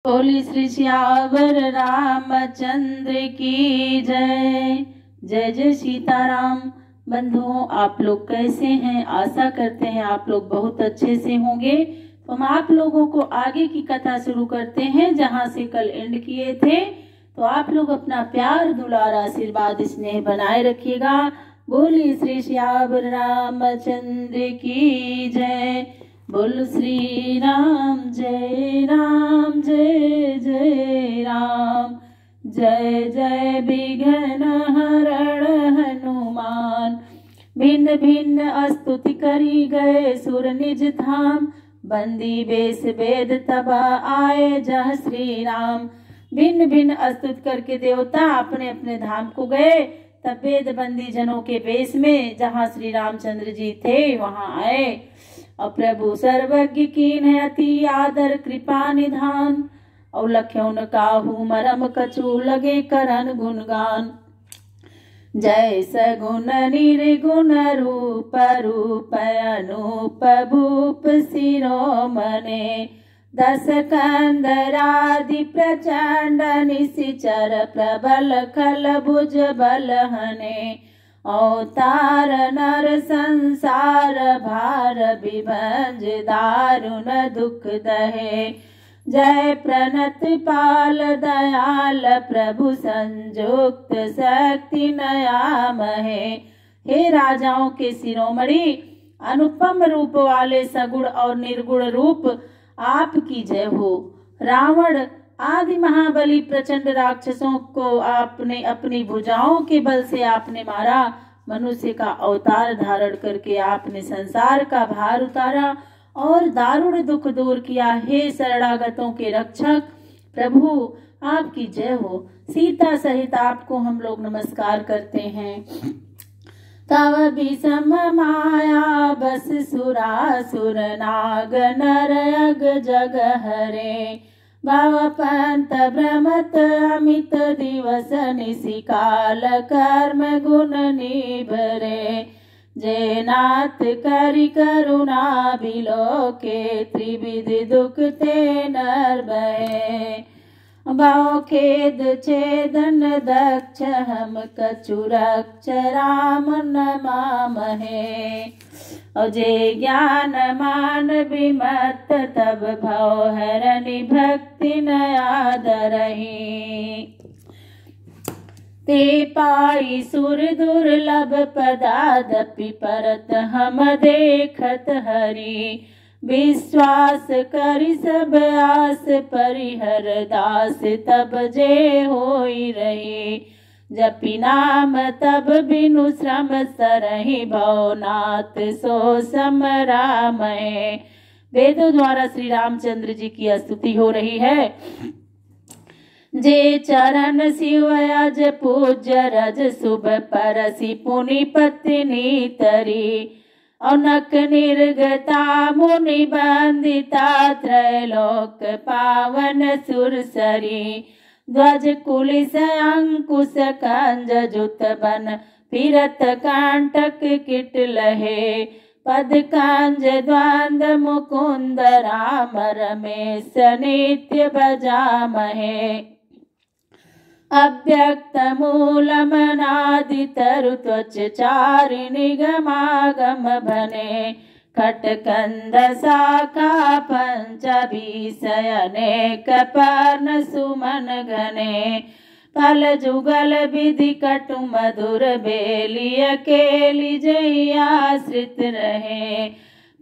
बोली श्री श्यावर रामचंद्र की जय। जय जय सीताराम। बंधुओं, आप लोग कैसे हैं? आशा करते हैं आप लोग बहुत अच्छे से होंगे। तो हम आप लोगों को आगे की कथा शुरू करते हैं जहां से कल एंड किए थे। तो आप लोग अपना प्यार दुलार आशीर्वाद स्नेह बनाए रखिएगा। बोली श्री श्यावर रामचंद्र की जय। बोल श्री राम जय राम जय जय राम। जय जय विघ्न हरण हनुमान। भिन्न भिन्न स्तुति करी गए सुर निज धाम। बंदी बेस वेद तब आए जह श्री राम। भिन्न भिन्न स्तुति करके देवता अपने अपने धाम को गए। तब वेद बंदी जनों के बेस में जहाँ श्री रामचंद्र जी थे वहां आए। और प्रभु सर्वज्ञ कीन है अति आदर कृपा निधान। और लख्यों काहू मरम कछु लगे करन गुणगान। जय सगुण निर्गुण रूप रूप अनूप भूप शिरोमणे। दस कंदरादि प्रचंड निशिचर प्रबल खल भुज बलहने। अवतार नर संसार भार विभंज दारुण दुख दहे। जय प्रणत पाल दयाल प्रभु संयुक्त शक्ति नयामहे। हे राजाओं के शिरोमणि, अनुपम रूप वाले सगुण और निर्गुण रूप आपकी जय हो। रावण आदि महाबली प्रचंड राक्षसों को आपने अपनी भुजाओं के बल से आपने मारा। मनुष्य का अवतार धारण करके आपने संसार का भार उतारा और दारुण दुख दूर किया। हे शरणागतों के रक्षक प्रभु, आपकी जय हो। सीता सहित आपको हम लोग नमस्कार करते हैं। तव विषम माया बस सुरासुर नाग नर अग जग हरे। भव पंत भ्रमत अमित दिवस निशिकाल कर्म गुण निभरे। जय नाथ करि करुणा बिलोके त्रिविधि दुख ते नर भये। भव खेद छेदन दक्ष हम कछु रक्ष राम नमामहे। अजय ज्ञान मान विमत तब भव हरनि भक्ति न आदरहि। ते पाई सुर दुर्लभ पदादपि परत हम देखत हरि। विश्वास करि सब आस परिहर दास तब जे होई रही। जपि नाम तब बिनु श्रम सरहि भवनाथ सो समरामय। वेदों द्वारा श्री रामचंद्र जी की स्तुति हो रही है। जे चरण शिव अज पूज्य रज शुभ परसि पुनि पत्नी तरी। औनक निर्गता मुनि बंदिता त्रैलोक पावन सुरसरी। ध्वज कुलिस अंकुश कंज जुत बन फिरत कांटक किट लहे। पद कांज द्वंद मुकुंद राम रमेश नित्य बजामहे। अव्यक्त मूलमनादि तरु त्वच चारि निगमागम बने। खटकंद शाखा पंचभीषय अनेक पर्ण सुमन घने। फल जुगल विधि कटु मधुर बेली अकेली जई आश्रित रहे।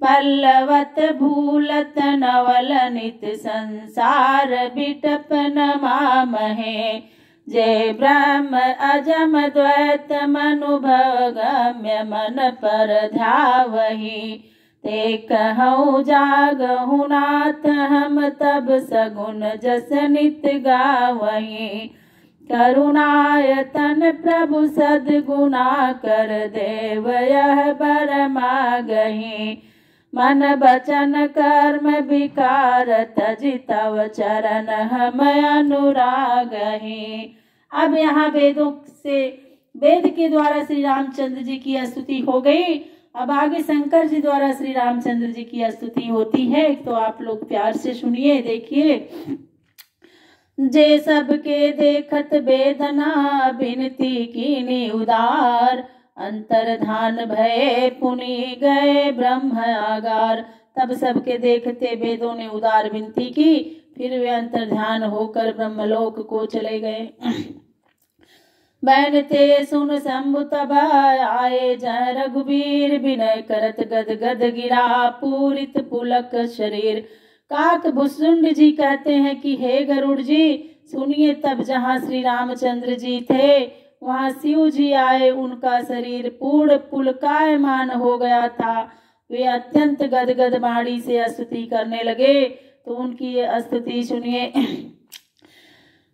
पल्लवत भूलत नवल नित संसार बिटप नमामहे। जय ब्रह्म अजम द्वैत मनुभव गम्य मन पर ध्यावहि। ते कहूँ जागहु नाथ हम तब सगुन जस नित गावहि। करुणायतन प्रभु सद्गुणा कर देव यह बर मागहि। मन वचन कर्म विकार तजि तव चरण हम अनुरागहि। अब यहाँ वेद के द्वारा श्री रामचंद्र जी की स्तुति हो गई। अब आगे शंकर जी द्वारा श्री रामचंद्र जी की स्तुति होती है। तो आप लोग प्यार से सुनिए, देखिए। जे सबके देखत वेदना बिनती कीनी उदार, अंतर्धान भय पुनि गए ब्रह्म आगार। तब सबके देखते वेदों ने उदार विनती की, फिर वे अंतर्ध्यान होकर ब्रह्मलोक को चले गए। बैनते सुन शंभु तब आए जय रघुवीर, विनय करत गद गद गिरा पूरित पुलक शरीर। काक भुसुंड जी कहते हैं कि हे गरुड़ जी सुनिए, तब जहाँ श्री रामचंद्र जी थे वहाँ शिव जी आए, उनका शरीर पूर्ण पुलकायमान हो गया था। वे अत्यंत गदगद वाणी से स्तुति करने लगे, तो उनकी स्तुति सुनिए।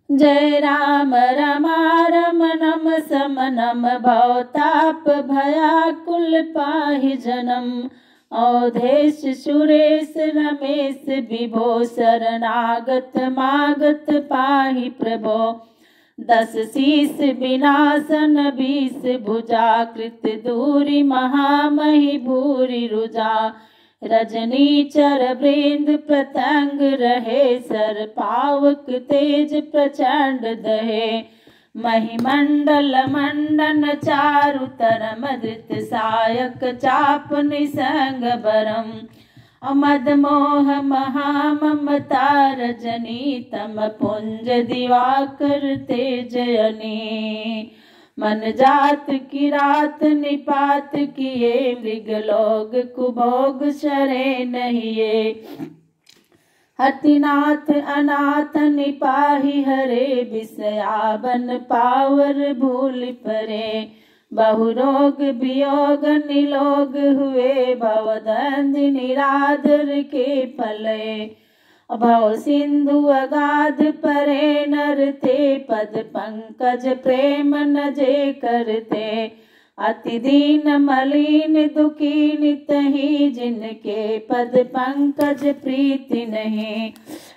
जय राम रमारमणम समनम भवताप भयाकुल पाहि जनम, अवधेश सुरेश रमेश विभो शरणागत मागत पाहि प्रभो। 10 शीस विनाशन 20 भुजा, कृत दूरी महामहि भूरि रुजा। रजनीचर वृंद प्रतंग रहे, सर पावक तेज प्रचंड दहे। महिमंडल मंडन चारु तरम, धृत सायक चाप निसंग बरम। अमद मोह महाममता रजनी, तम पुंज दिवाकर तेजयनी। मन जात की रात निपात किए, मृगलोग कुभोग शरे नहिए। हतिनाथ अनाथ निपाही हरे, विषयावन पावर भूल परे। बहुरोग वियोग निलोग हुए, भवदंध निरादर के फले। भव सिंधु अगाध परे नर थे, पद पंकज प्रेम न जे करते। अति दीन मलिन दुखी नितहि, जिनके पद पंकज प्रीति नहीं।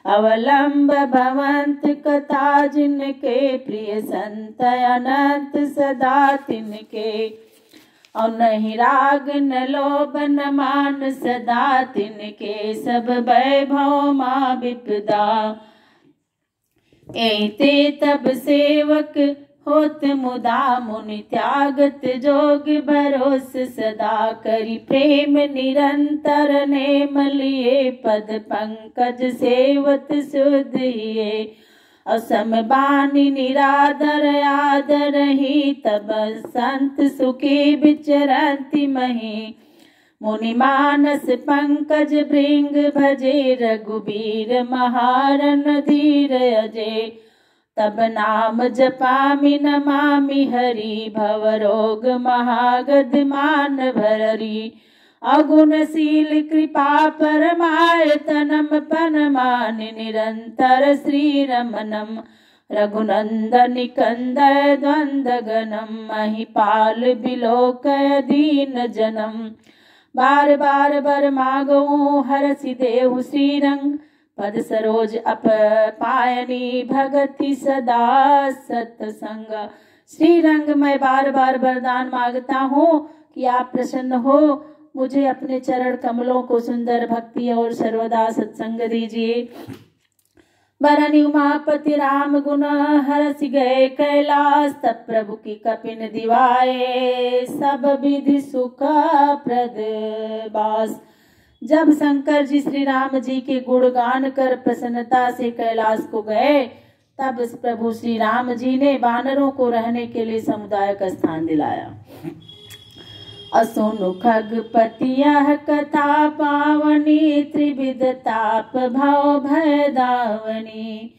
अवलंब भवंत कथा जिनके, प्रिय संत अनंत सदा तिनके। और नहीं राग न लोभ न मान सदा, तिनके सब वैभव माँ विपदा। एते तब सेवक होत मुदा, मुनि त्यागत जोग भरोस सदा। करी प्रेम निरंतर नेम लिए, पद पंकज सेवत शुद्ध हिये। असम बानी निरादर आदर ही, तब संत सुखी विचरंति मही। मुनि मानस पंकज भृंग भजे, रघुबीर महारन धीर अजे। तब नाम जपामि नमामि हरि, भव रोग महागद मान भररी। अगुणशील कृपा परमायतनम, पनमान निरंतर श्री रमनम। रघुनंदन कंदय द्वंद गणम, महिपाल बिलोकय दीन जनम। बार बार बर मागो हरसि देहु श्रीरंग, पद सरोज अप पायनी भगति सदा सत्संग। श्रीरंग मैं बार बार वरदान मांगता हूँ कि आप प्रसन्न हो, मुझे अपने चरण कमलों को सुंदर भक्ति और सर्वदा सत्संग दीजिए। बरनि उमापति राम गुण हरसि गए कैलाश, तब प्रभु की कपिन दिवाए, सब विधि सुख प्रद बास। जब शंकर जी श्री राम जी के गुणगान कर प्रसन्नता से कैलाश को गए, तब प्रभु श्री राम जी ने वानरों को रहने के लिए समुदाय का स्थान दिलाया। असुनु खगपति यह कथा पावनी, त्रिविध ताप भव भय दावनी।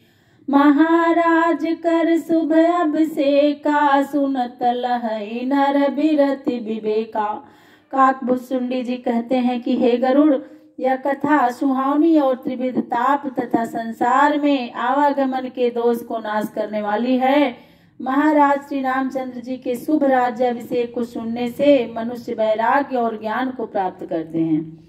महाराज कर शुभ अभिषेका, सुनत लहई नर बिरति विवेका। काकभुसुंडी जी कहते हैं कि हे गरुड़, यह कथा सुहावनी और त्रिविध ताप तथा संसार में आवागमन के दोष को नाश करने वाली है। महाराज श्री रामचंद्र जी के शुभ राज्याभिषेक को सुनने से मनुष्य वैराग्य और ज्ञान को प्राप्त करते हैं।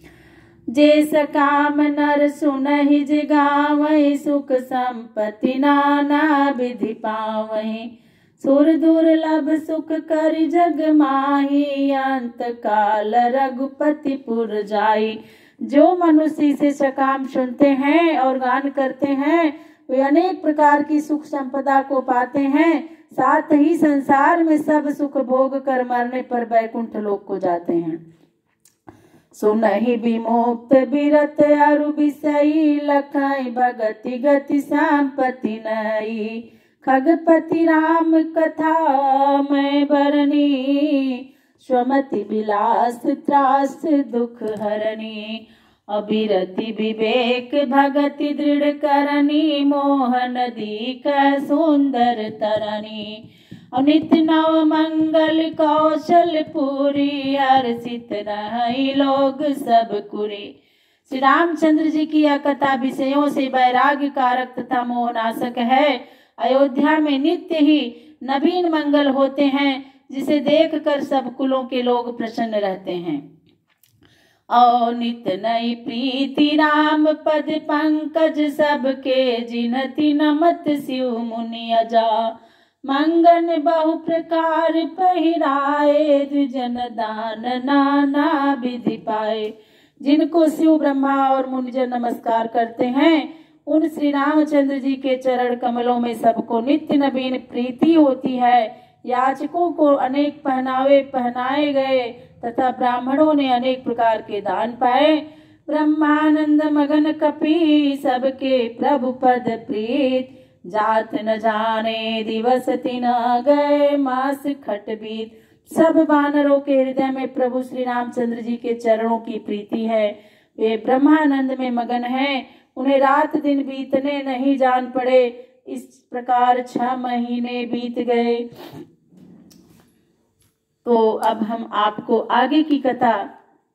जे सकाम नर सुनहि जिगावहि, सुख संपत्ति नाना विधि पावहि। सुर दुर्लभ सुख करि जग माही, अंत काल रघुपति पुर जाई। जो मनुष्य इसे सकाम सुनते हैं और गान करते हैं, वे अनेक प्रकार की सुख संपदा को पाते हैं, साथ ही संसार में सब सुख भोग कर मरने पर वैकुंठ लोक को जाते हैं। सुनहि विमुक्त बिरत अरु विषयी, लखई भगति गति संपत्ति नई। खगपति राम कथा मैं बरनी, स्वमति विलास त्रास दुख हरणी। अबिरति विवेक भगति दृढ़ करनी, मोह नदी का सुंदर तरणी। नित्य नव मंगल कौशल पूरी, हर्षित रही लोग सब कुरी। श्री रामचंद्र जी की यह कथा विषयों से वैराग्य कारक तथा मोहनाशक है। अयोध्या में नित्य ही नवीन मंगल होते हैं, जिसे देखकर सब कुलों के लोग प्रसन्न रहते हैं। और नित नई प्रीति राम पद पंकज, सबके जिनति नमत शिव मुनि अजा। मंगन बहु प्रकार पहिराए, द्विजन दान नाना विधि पाए। जिनको शिव ब्रह्मा और मुनिजन नमस्कार करते हैं, उन श्री रामचंद्र जी के चरण कमलों में सबको नित्य नवीन प्रीति होती है। याचकों को अनेक पहनावे पहनाए गए तथा ब्राह्मणों ने अनेक प्रकार के दान पाए। ब्रह्मानंद मगन कपि, सबके प्रभु पद प्रीत। जात न जाने दिवस तिन गए, मास खट बीत। सब वानरों के हृदय में प्रभु श्री रामचंद्र जी के चरणों की प्रीति है। वे ब्रह्मानंद में मगन हैं, उन्हें रात दिन बीतने नहीं जान पड़े। इस प्रकार 6 महीने बीत गए। तो अब हम आपको आगे की कथा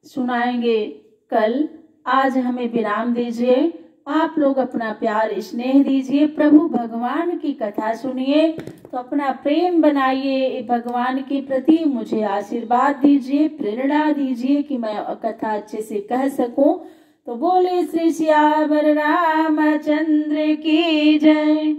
सुनाएंगे कल। आज हमें विराम दीजिए। आप लोग अपना प्यार स्नेह दीजिए, प्रभु भगवान की कथा सुनिए तो अपना प्रेम बनाइए भगवान के प्रति। मुझे आशीर्वाद दीजिए, प्रेरणा दीजिए कि मैं कथा अच्छे से कह सकूं। तो बोले श्री श्यावर रामचंद्र की जय।